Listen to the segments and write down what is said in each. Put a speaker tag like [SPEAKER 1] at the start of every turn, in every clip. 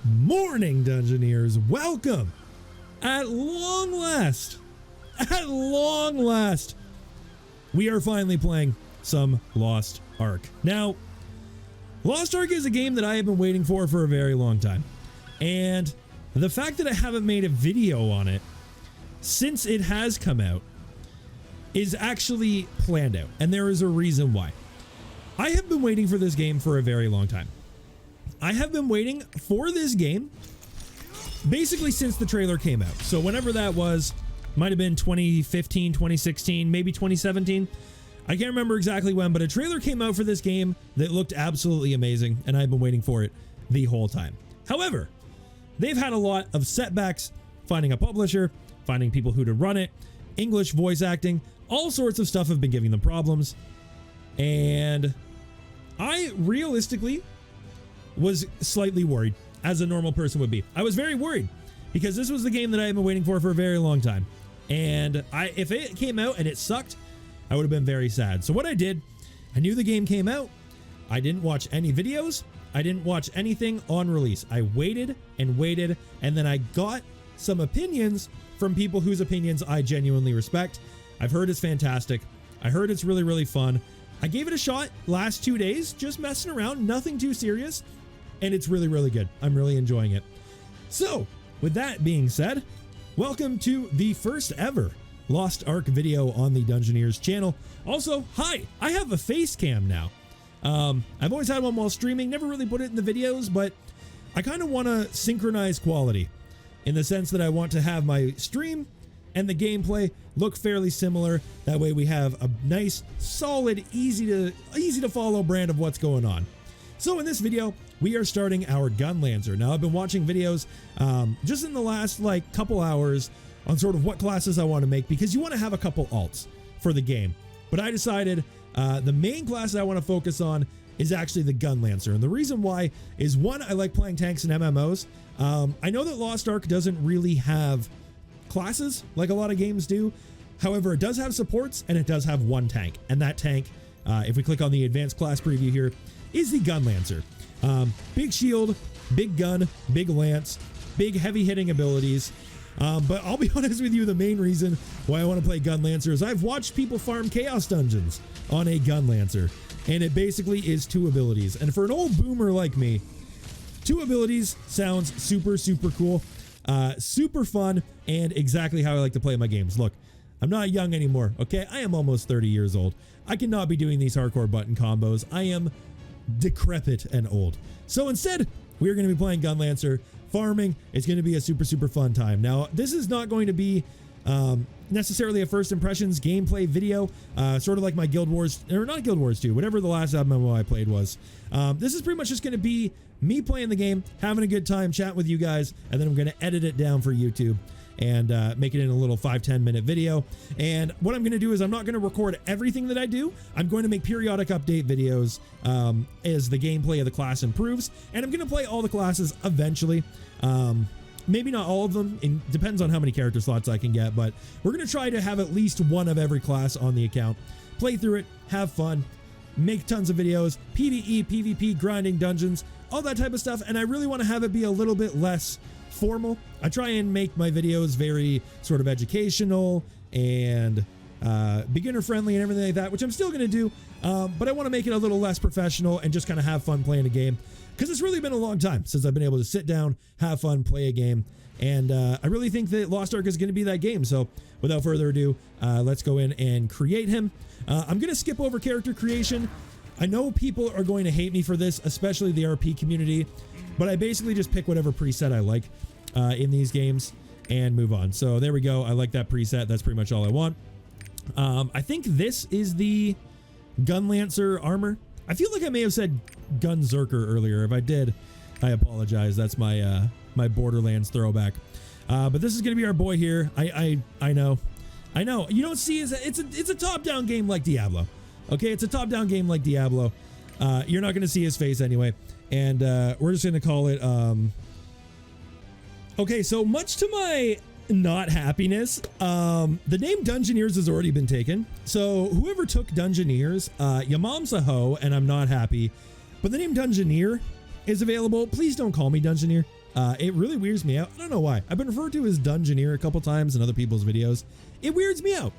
[SPEAKER 1] morning, Dungeoneers. Welcome. At long last, we are finally playing some Lost Ark. Now, Lost Ark is a game that I have been waiting for a very long time. And the fact that I haven't made a video on it since it has come out is actually planned out. And there is a reason why. I have been waiting for this game for a very long time. I have been waiting for this game basically since the trailer came out. So whenever that was, might have been 2015, 2016, maybe 2017. I can't remember exactly when, but a trailer came out for this game that looked absolutely amazing, and I've been waiting for it the whole time. However, they've had a lot of setbacks finding a publisher, finding people who to run it, English voice acting, all sorts of stuff have been giving them problems. And I realistically was slightly worried, as a normal person would be. I was very worried because this was the game that I have been waiting for a very long time. And if it came out and it sucked, I would have been very sad. So what I did, I knew the game came out. I didn't watch any videos. I didn't watch anything on release. I waited and waited, and then I got some opinions from people whose opinions I genuinely respect. I've heard it's fantastic. I heard it's really, really fun. I gave it a shot last 2 days, just messing around, nothing too serious, and it's really, really good. I'm really enjoying it. So, with that being said, welcome to the first ever Lost Ark video on the Dungeoneers channel. Also, hi, I have a face cam now. I've always had one while streaming, never really put it in the videos, but I kind of want to synchronize quality in the sense that I want to have my stream and the gameplay look fairly similar. That way we have a nice, solid, easy to follow brand of what's going on. So in this video, we are starting our Gunlancer. Now I've been watching videos just in the last couple hours on sort of what classes I want to make, because you want to have a couple alts for the game. But I decided the main class I want to focus on is actually the Gunlancer. And the reason why is, one, I like playing tanks and MMOs. I know that Lost Ark doesn't really have classes like a lot of games do. However, it does have supports and it does have one tank. And that tank, if we click on the advanced class preview here, is the Gunlancer. Big shield, big gun, big lance, big heavy hitting abilities. But I'll be honest with you, the main reason why I want to play Gunlancer is I've watched people farm Chaos Dungeons on a Gunlancer, and it basically is 2 abilities. And for an old boomer like me, 2 abilities sounds super, super cool, super fun, and exactly how I like to play my games. Look, I'm not young anymore, okay? I am almost 30 years old. I cannot be doing these hardcore button combos. I am decrepit and old. So instead, we are going to be playing Gunlancer. Farming is going to be a super, super fun time. Now, this is not going to be necessarily a first impressions gameplay video, sort of like my Guild Wars, or not Guild Wars 2, whatever the last MMO I played was. This is pretty much just going to be me playing the game, having a good time, chatting with you guys, and then I'm going to edit it down for YouTube and make it in a little 5-10 minute video. And what I'm going to do is I'm not going to record everything that I do. I'm going to make periodic update videos as the gameplay of the class improves, and I'm going to play all the classes eventually. Maybe not all of them, it depends on how many character slots I can get, but we're going to try to have at least one of every class on the account, play through it, have fun, make tons of videos, PvE, PvP, grinding dungeons, all that type of stuff. And I really want to have it be a little bit less formal. I try and make my videos very sort of educational and beginner friendly and everything like that, which I'm still going to do, but I want to make it a little less professional and just kind of have fun playing a game, because it's really been a long time since I've been able to sit down, have fun, play a game, and I really think that Lost Ark is going to be that game. So without further ado, let's go in and create him. I'm going to skip over character creation. I know people are going to hate me for this, especially the RP community, but I basically just pick whatever preset I like in these games and move on. So there we go. I like that preset. That's pretty much all I want. I think this is the Gunlancer armor. I feel like I may have said Gunzerker earlier. If I did, I apologize. That's my my Borderlands throwback. But this is gonna be our boy here. I know. You don't see it's a top-down game like Diablo. Okay, it's a top-down game like Diablo. You're not gonna see his face anyway, and we're just gonna call it. Okay, so much to my not happiness, the name Dungeoneers has already been taken. So whoever took Dungeoneers, your mom's a hoe, and I'm not happy. But the name Dungeoneer is available. Please don't call me Dungeoneer. It really weirds me out. I don't know why. I've been referred to as Dungeoneer a couple times in other people's videos. It weirds me out.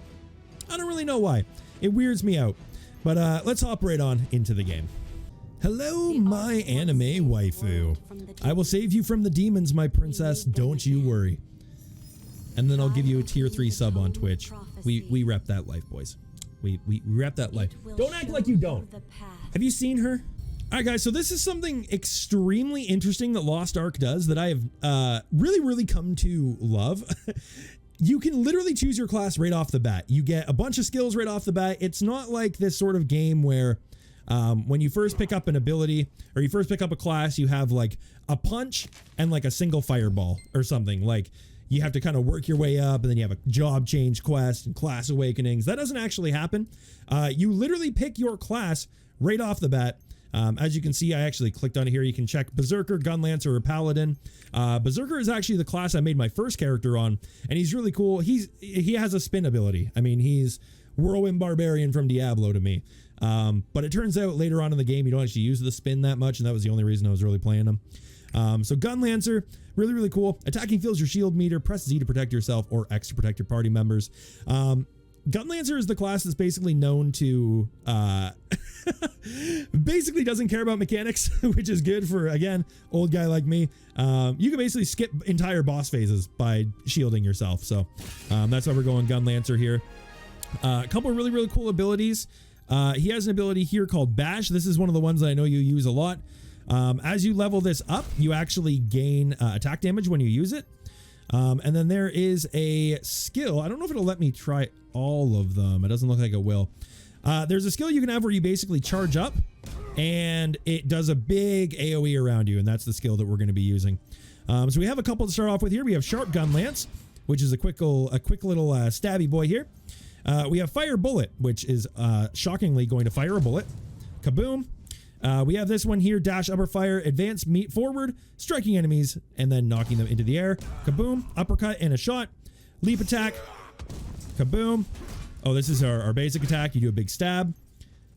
[SPEAKER 1] I don't really know why. It weirds me out. But let's hop right on into the game. Hello, my anime waifu. I will save you from the demons, my princess. Don't you worry. And then I'll give you a tier 3 sub on Twitch. We rep that life, boys. We rep that life. Don't act like you don't. Have you seen her? All right, guys, so this is something extremely interesting that Lost Ark does that I have really come to love. You can literally choose your class right off the bat. You get a bunch of skills right off the bat. It's not like this sort of game where when you first pick up an ability or you first pick up a class, you have like a punch and like a single fireball or something. Like you have to kind of work your way up and then you have a job change quest and class awakenings. That doesn't actually happen. You literally pick your class right off the bat. As you can see, I actually clicked on it here. You can check Berserker, Gunlancer, or Paladin. Berserker is actually the class I made my first character on, and he's really cool. He has a spin ability. I mean, he's Whirlwind Barbarian from Diablo to me. But it turns out later on in the game, you don't actually use the spin that much, and that was the only reason I was really playing him. So Gunlancer, really cool. Attacking fills your shield meter. Press Z to protect yourself or X to protect your party members. Gunlancer is the class that's basically known to basically doesn't care about mechanics, which is good for, again, old guy like me. You can basically skip entire boss phases by shielding yourself. So that's why we're going Gunlancer here. A couple of really cool abilities. He has an ability here called Bash. This is one of the ones that I know you use a lot. As you level this up, you actually gain attack damage when you use it. And then there is a skill. I don't know if it'll let me try all of them. It doesn't look like it will. There's a skill you can have where you basically charge up and it does a big AoE around you. And that's the skill that we're going to be using. So we have a couple to start off with here. We have Sharp Gun Lance, which is a quick little stabby boy here. We have Fire Bullet, which is shockingly going to fire a bullet. Kaboom. We have this one here, Dash Upper Fire, Advance Meet Forward, striking enemies and then knocking them into the air. Kaboom, uppercut and a shot. Leap attack. Kaboom. Oh, this is our basic attack. You do a big stab.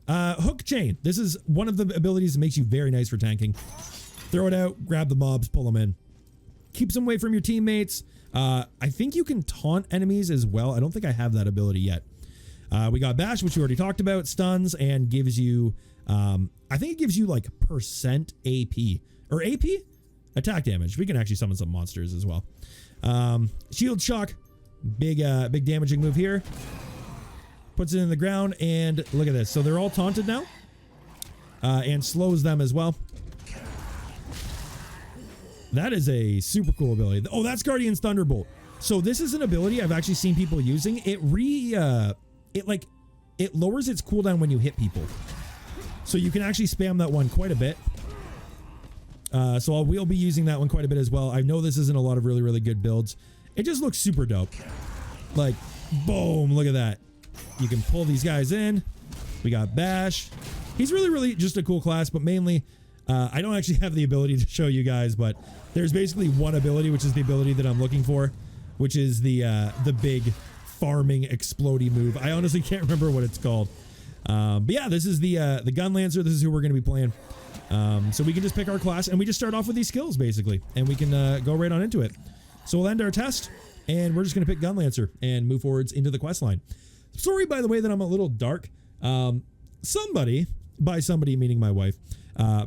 [SPEAKER 1] Hook Chain. This is one of the abilities that makes you very nice for tanking. Throw it out, grab the mobs, pull them in. Keeps them away from your teammates. I think you can taunt enemies as well. I don't think I have that ability yet. We got Bash, which we already talked about. Stuns and gives you... I think it gives you like percent AP or AP attack damage. We can actually summon some monsters as well. Shield Shock, big damaging move here. Puts it in the ground and look at this. So they're all taunted now, and slows them as well. That is a super cool ability. Oh, that's Guardian's Thunderbolt. So this is an ability I've actually seen people using. It lowers its cooldown when you hit people. So you can actually spam that one quite a bit. So we'll be using that one quite a bit as well. I know this isn't a lot of really good builds. It just looks super dope. Like, boom, look at that. You can pull these guys in. We got Bash. He's really just a cool class, but mainly, I don't actually have the ability to show you guys, but there's basically one ability, which is the ability that I'm looking for, which is the big farming explodey move. I honestly can't remember what it's called. But yeah, this is the Gunlancer. This is who we're going to be playing. So we can just pick our class and we just start off with these skills basically, and we can go right on into it. So we'll end our test and we're just going to pick Gunlancer and move forwards into the quest line. Sorry, by the way, that I'm a little dark. Somebody, by somebody meaning my wife,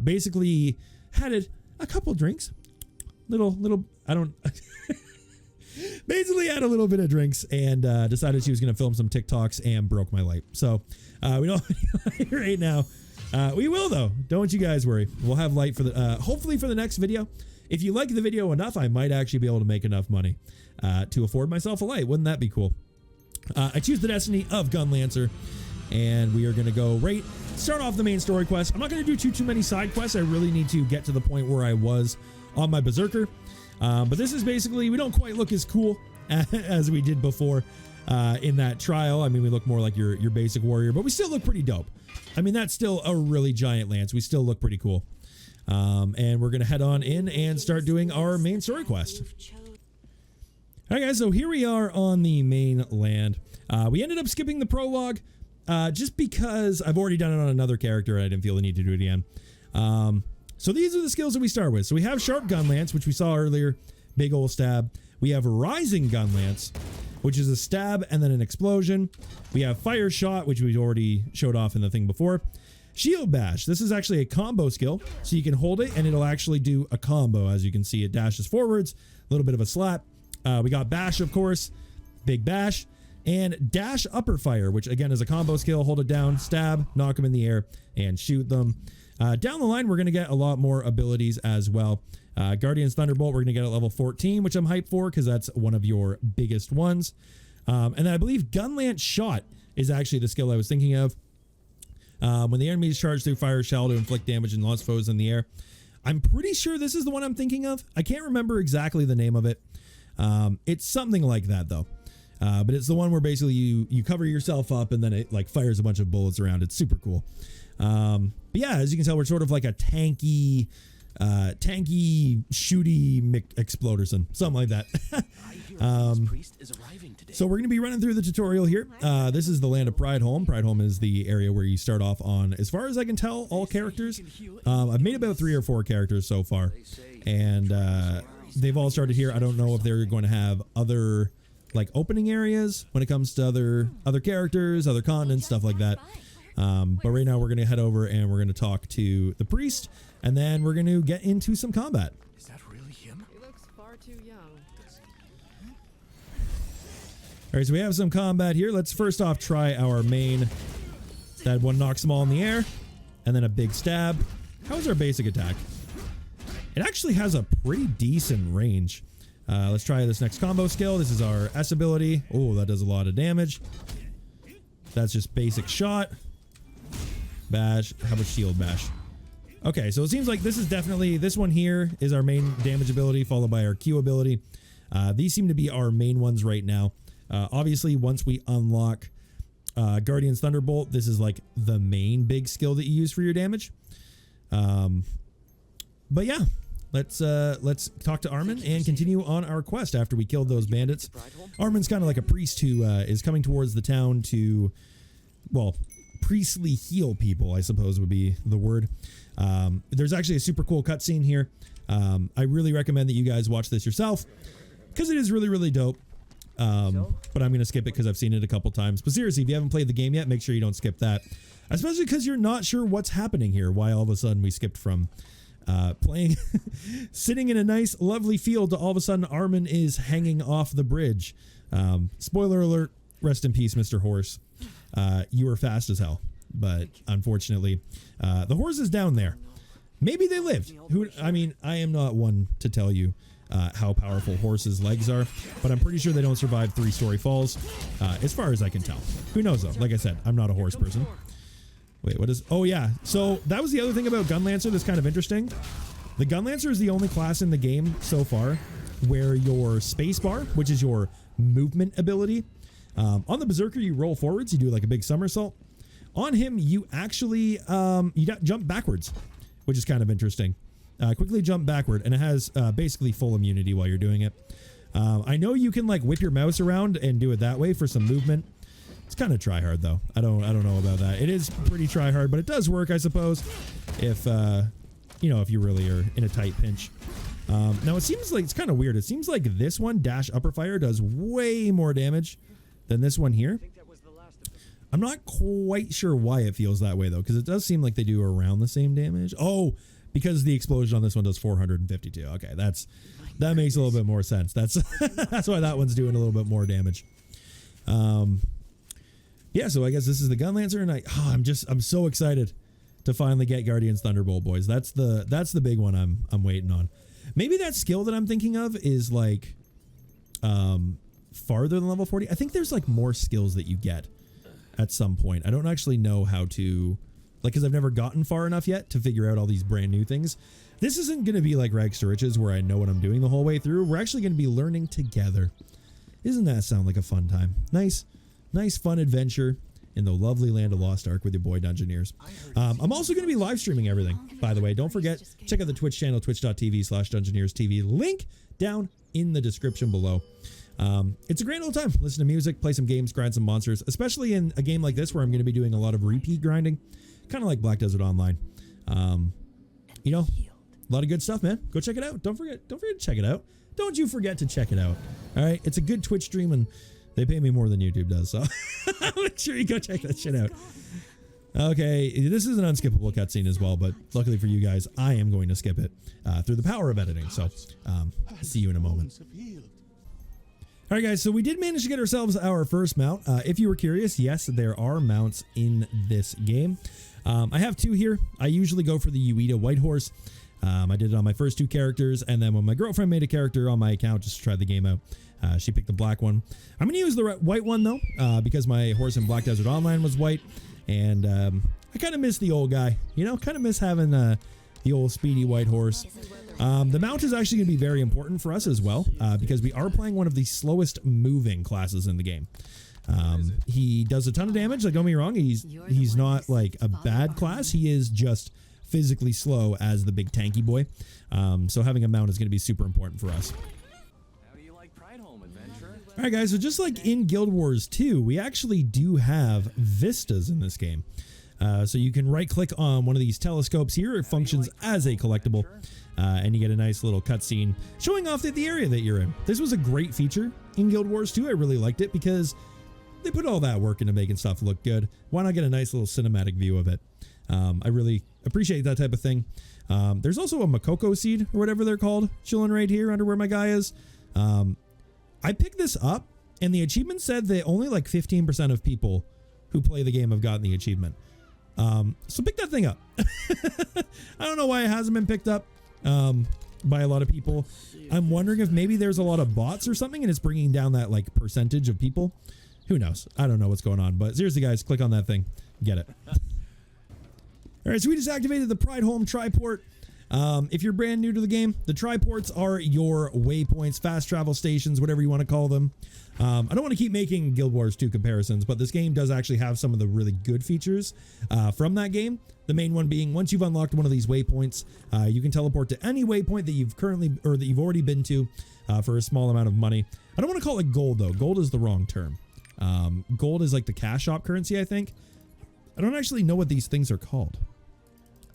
[SPEAKER 1] basically had a couple drinks, basically had a little bit of drinks and decided she was going to film some TikToks and broke my light. So we don't have any light right now. We will though. Don't you guys worry. We'll have light for the hopefully for the next video. If you like the video enough, I might actually be able to make enough money to afford myself a light. Wouldn't that be cool? I choose the destiny of Gunlancer, and we are going to go start off the main story quest. I'm not going to do too many side quests. I really need to get to the point where I was on my Berserker. But this is basically, we don't quite look as cool as we did before in that trial. I mean, we look more like your basic warrior, but we still look pretty dope. I mean, that's still a really giant lance. We still look pretty cool. And we're going to head on in and start doing our main story quest. All right, guys, so here we are on the main land. We ended up skipping the prologue just because I've already done it on another character and I didn't feel the need to do it again. So these are the skills that we start with. So we have Sharp Gunlance, which we saw earlier, big old stab. We have Rising Gunlance, which is a stab and then an explosion. We have Fire Shot, which we already showed off in the thing before. Shield Bash. This is actually a combo skill, so you can hold it and it'll actually do a combo. As you can see, it dashes forwards, a little bit of a slap. We got Bash, of course, big bash, and Dash Upper Fire, which again is a combo skill. Hold it down, stab, knock them in the air, and shoot them. Down the line, we're going to get a lot more abilities as well. Guardian's Thunderbolt, we're going to get at level 14, which I'm hyped for because that's one of your biggest ones. And then I believe Gunlance Shot is actually the skill I was thinking of. When the enemy is charged through fire shell to inflict damage and launch foes in the air. I'm pretty sure this is the one I'm thinking of. I can't remember exactly the name of it. It's something like that though. But it's the one where basically you cover yourself up and then it like fires a bunch of bullets around. It's super cool. But yeah, as you can tell, we're sort of like a tanky shooty exploderson, something like that. So we're going to be running through the tutorial here. This is the land of Prideholm. Prideholm is the area where you start off on, as far as I can tell, all characters. I've made about 3 or 4 characters so far, and they've all started here. I don't know if they're going to have other like opening areas when it comes to other characters, other continents, stuff like that. But right now we're going to head over and we're going to talk to the priest, and then we're going to get into some combat.
[SPEAKER 2] Is that really him?
[SPEAKER 3] He looks far too young.
[SPEAKER 1] All right, so we have some combat here. Let's first off try our main. That one knocks them all in the air, and then a big stab. How is our basic attack? It actually has a pretty decent range. Let's try this next combo skill. This is our S ability. Oh, that does a lot of damage. That's just basic shot. Bash. How about shield bash? Okay, so it seems like this is definitely, this one here is our main damage ability, followed by our Q ability. These seem to be our main ones right now. Obviously, once we unlock Guardian's Thunderbolt, this is like the main big skill that you use for your damage. But yeah, let's talk to Armin and continue on our quest after we killed those bandits. Armin's kind of like a priest who is coming towards the town to, well, priestly heal people, I suppose would be the word. There's actually a super cool cutscene here. I really recommend that you guys watch this yourself because it is really, really dope. But I'm going to skip it because I've seen it a couple times. But seriously, if you haven't played the game yet, make sure you don't skip that. Especially because you're not sure what's happening here. Why all of a sudden we skipped from playing, sitting in a nice, lovely field to all of a sudden Armin is hanging off the bridge. Spoiler alert, rest in peace, Mr. Horse. You were fast as hell. But unfortunately, the horse is down there. Maybe they lived. I mean, I am not one to tell you how powerful horses' legs are, but I'm pretty sure they don't survive 3-story falls, as far as I can tell. Who knows though? Like I said, I'm not a horse person. Wait, what is... Oh yeah, so that was the other thing about Gunlancer that's kind of interesting. The Gunlancer is the only class in the game so far where your spacebar, which is your movement ability, on the Berserker you roll forwards, you do like a big somersault. On him, you actually jump backwards, which is kind of interesting. Quickly jump backward, and it has basically full immunity while you're doing it. I know you can like whip your mouse around and do it that way for some movement. It's kind of try hard though. I don't know about that. It is pretty try hard, but it does work, I suppose, if you know, if you really are in a tight pinch. Now it seems like it's kind of weird. It seems like this one, Dash Upper Fire, does way more damage than this one here. I'm not quite sure why it feels that way though, because it does seem like they do around the same damage. Oh, because the explosion on this one does 452. Okay, that makes a little bit more sense. That's that's why that one's doing a little bit more damage. Yeah, so I guess this is the Gunlancer, and I'm so excited to finally get Guardian's Thunderbolt, boys. That's the big one I'm waiting on. Maybe that skill that I'm thinking of is like farther than level 40. I think there's like more skills that you get at some point. I don't actually know how to, like, because I've never gotten far enough yet to figure out all these brand new things. This isn't going to be like Rags to Riches where I know what I'm doing the whole way through. We're actually going to be learning together. Isn't that sound like a fun time? Nice fun adventure in the lovely land of Lost Ark with your boy Dungeoneers. I'm also going to be live streaming everything, by the way. Don't forget, check out the Twitch channel, twitch.tv/DungeoneersTV. Link down in the description below. It's a great old time. Listen to music, play some games, grind some monsters, especially in a game like this where I'm going to be doing a lot of repeat grinding, kind of like Black Desert Online. You know, lot of good stuff, man. Go check it out. Don't forget to check it out. Don't you forget to check it out. All right, it's a good Twitch stream, and they pay me more than YouTube does, so make sure you go check that shit out. Okay, this is an unskippable cutscene as well, but luckily for you guys, I am going to skip it through the power of editing. So, see you in a moment. All right, guys, so we did manage to get ourselves our first mount. If you were curious, yes, there are mounts in this game. I have two here. I usually go for the Ueda White Horse. I did it on my first two characters, and then when my girlfriend made a character on my account just to try the game out, she picked the black one. I'm going to use the white one, though, because my horse in Black Desert Online was white, and I kind of miss the old guy. You know, kind of miss having the old speedy white horse. The mount is actually going to be very important for us as well, because we are playing one of the slowest moving classes in the game. He does a ton of damage, like, don't get me wrong, he's not like a bad class, he is just physically slow as the big tanky boy. So having a mount is going to be super important for us. Alright guys, so just like in Guild Wars 2, we actually do have vistas in this game. So you can right click on one of these telescopes here, it functions as a collectible, and you get a nice little cutscene showing off the area that you're in. This was a great feature in Guild Wars 2, I really liked it because they put all that work into making stuff look good. Why not get a nice little cinematic view of it? I really appreciate that type of thing. There's also a Makoko seed or whatever they're called chilling right here under where my guy is. I picked this up and the achievement said that only like 15% of people who play the game have gotten the achievement. So pick that thing up. I don't know why it hasn't been picked up by a lot of people. I'm wondering if maybe there's a lot of bots or something and it's bringing down that like percentage of people. Who knows? I don't know what's going on, but seriously guys, click on that thing. Get it. All right, so we just activated the Pride Home Triport. If you're brand new to the game, the triports are your waypoints, fast travel stations, whatever you want to call them. I don't want to keep making Guild Wars 2 comparisons, but this game does actually have some of the really good features from that game. The main one being once you've unlocked one of these waypoints, you can teleport to any waypoint that you've already been to for a small amount of money. I don't want to call it gold though. Gold is the wrong term. Gold is like the cash shop currency, I think. I don't actually know what these things are called.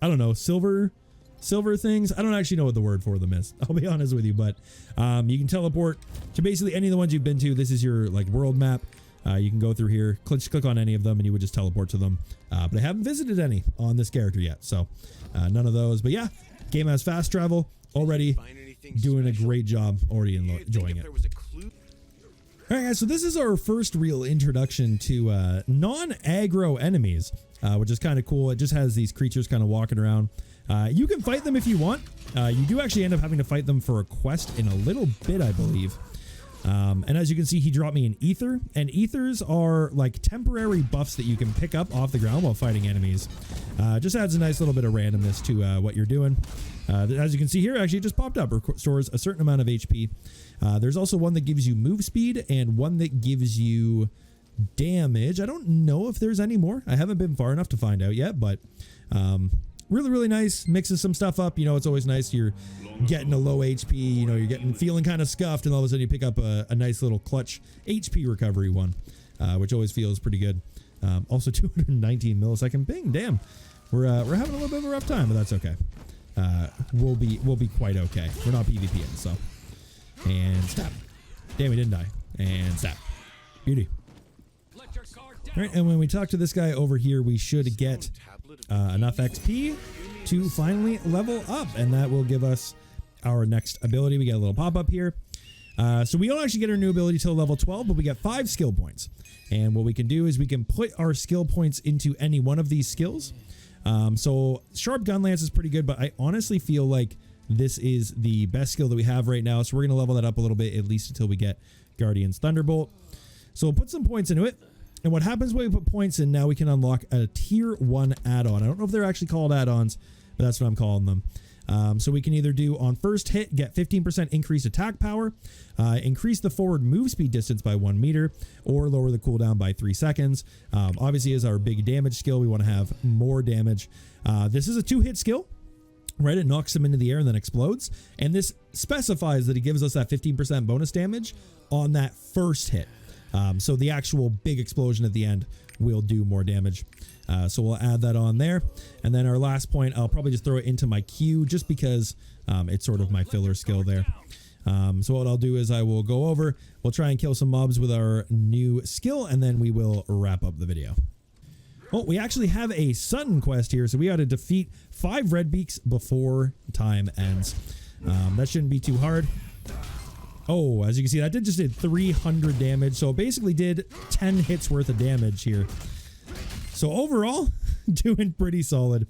[SPEAKER 1] I don't know, silver things. I don't actually know what the word for them is. I'll be honest with you, but you can teleport to basically any of the ones you've been to. This is your like world map. You can go through here, click on any of them, and you would just teleport to them. But I haven't visited any on this character yet, so none of those. But yeah, game has fast travel already, doing a great job, already enjoying it. All right, guys, so this is our first real introduction to non-aggro enemies, which is kind of cool. It just has these creatures kind of walking around. You can fight them if you want. You do actually end up having to fight them for a quest in a little bit, I believe. And as you can see, he dropped me an ether, and ethers are like temporary buffs that you can pick up off the ground while fighting enemies. Just adds a nice little bit of randomness to what you're doing. As you can see here, actually it just popped up, restores a certain amount of HP. There's also one that gives you move speed and one that gives you damage. I don't know if there's any more. I haven't been far enough to find out yet, but really nice. Mixes some stuff up. You know, it's always nice. You're getting a low HP, you know, you're feeling kind of scuffed, and all of a sudden you pick up a nice little clutch HP recovery one, which always feels pretty good. Also 219 millisecond ping. Damn, we're having a little bit of a rough time, but that's okay. We'll be quite okay. We're not PvPing, so. And stab. Damn, we didn't die. And stab. Beauty. All right, and when we talk to this guy over here, we should get enough XP to finally level up, and that will give us our next ability. We get a little pop-up here. So we don't actually get our new ability till level 12, but we get 5 skill points. And what we can do is we can put our skill points into any one of these skills. So Sharp Gunlance is pretty good, but I honestly feel like this is the best skill that we have right now. So we're going to level that up a little bit, at least until we get Guardian's Thunderbolt. So we'll put some points into it. And what happens when we put points in, now we can unlock a tier 1 add-on. I don't know if they're actually called add-ons, but that's what I'm calling them. So we can either do on first hit, get 15% increased attack power, increase the forward move speed distance by 1 meter, or lower the cooldown by 3 seconds. Obviously, as our big damage skill, we want to have more damage. This is a 2-hit skill. Right, it knocks him into the air and then explodes. And this specifies that it gives us that 15% bonus damage on that first hit. So the actual big explosion at the end will do more damage. So we'll add that on there. And then our last point, I'll probably just throw it into my queue just because it's sort of my filler skill there. So what I'll do is I will go over, we'll try and kill some mobs with our new skill, and then we will wrap up the video. Oh, we actually have a Sutton quest here, so we got to defeat 5 red beaks before time ends. That shouldn't be too hard. Oh, as you can see, that just did 300 damage, so it basically did 10 hits worth of damage here. So overall, doing pretty solid.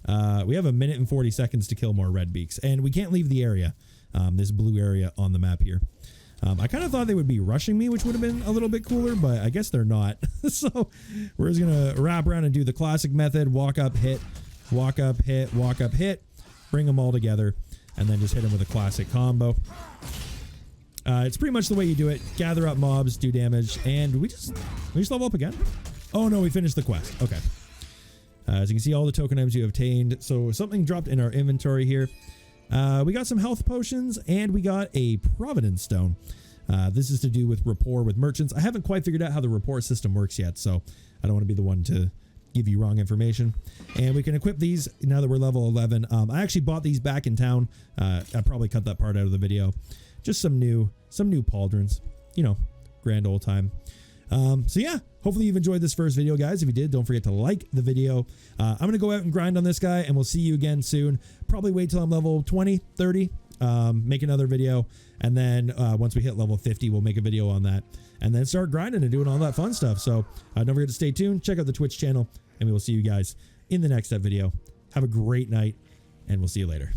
[SPEAKER 1] We have 1 minute and 40 seconds to kill more red beaks, and we can't leave the area, this blue area on the map here. I kind of thought they would be rushing me, which would have been a little bit cooler, but I guess they're not. So we're just going to wrap around and do the classic method, walk up, hit, walk up, hit, walk up, hit, bring them all together, and then just hit them with a classic combo. It's pretty much the way you do it. Gather up mobs, do damage, and we just level up again. Oh no, we finished the quest. Okay. As you can see, all the token items you obtained. So something dropped in our inventory here. We got some health potions, and we got a Providence Stone. This is to do with rapport with merchants. I haven't quite figured out how the rapport system works yet, so I don't want to be the one to give you wrong information. And we can equip these now that we're level 11. I actually bought these back in town. I probably cut that part out of the video. Just some new pauldrons. You know, grand old time. So yeah, hopefully you've enjoyed this first video, guys. If you did, don't forget to like the video. I'm going to go out and grind on this guy, and we'll see you again soon. Probably wait till I'm level 20, 30, make another video. And then once we hit level 50, we'll make a video on that. And then start grinding and doing all that fun stuff. So don't forget to stay tuned. Check out the Twitch channel, and we will see you guys in the next video. Have a great night, and we'll see you later.